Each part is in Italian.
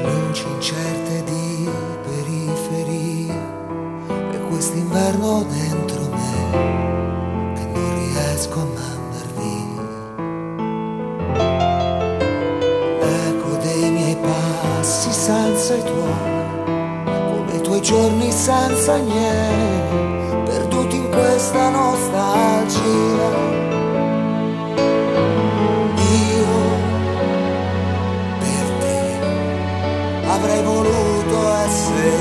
Luci incerte di periferia e quest'inverno dentro me che non riesco a mandar via. L'eco dei miei passi senza i tuoi, come i tuoi giorni senza i miei, perduti in questa nostalgia. Avrei voluto essere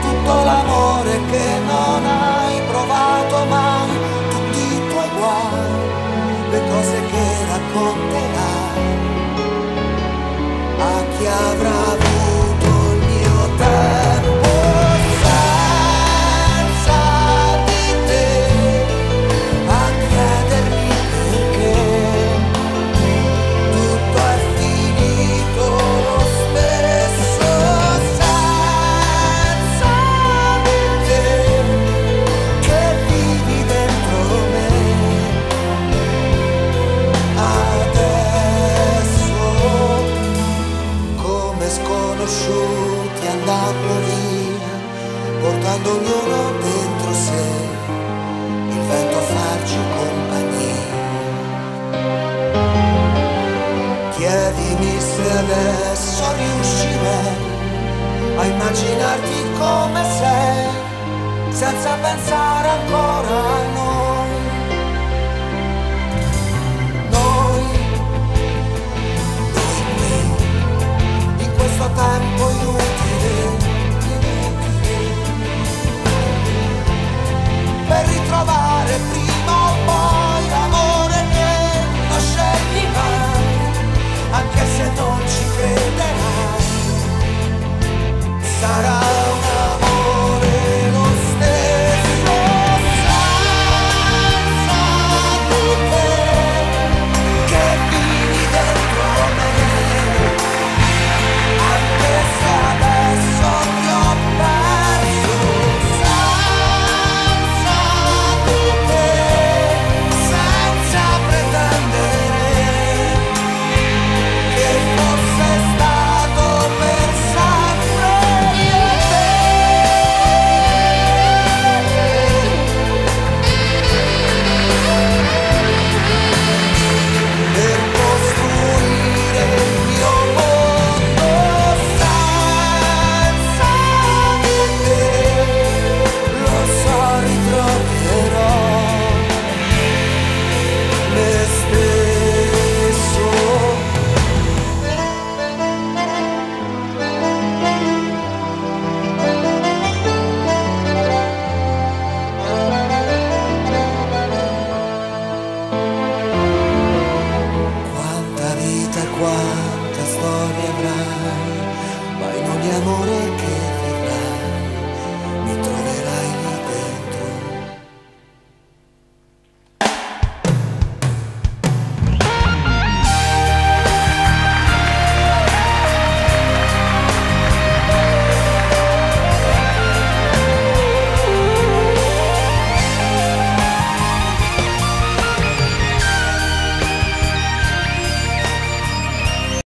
tutto l'amore che non hai provato mai, tutti i tuoi guai, le cose che racconterai a chi avrà avuto il mio tempo. Sconosciuti andando via, portando ognuno dentro sé il vento a farci compagnia. Chiedimi se adesso riuscirei a immaginarti come sei, senza pensare ancora a noi. Tempo inutile per ritrovare prima o poi l'amore che non scegli mai, anche se non ci crederai, sarà un amore lo stesso senza di te che vivi dentro me. Adesso ti ho perso senza di te, senza pretendere che fosse stato per sempre io e te, per costruire il mio mondo. Quanta vita e quanta storia avrai, ma in ogni amore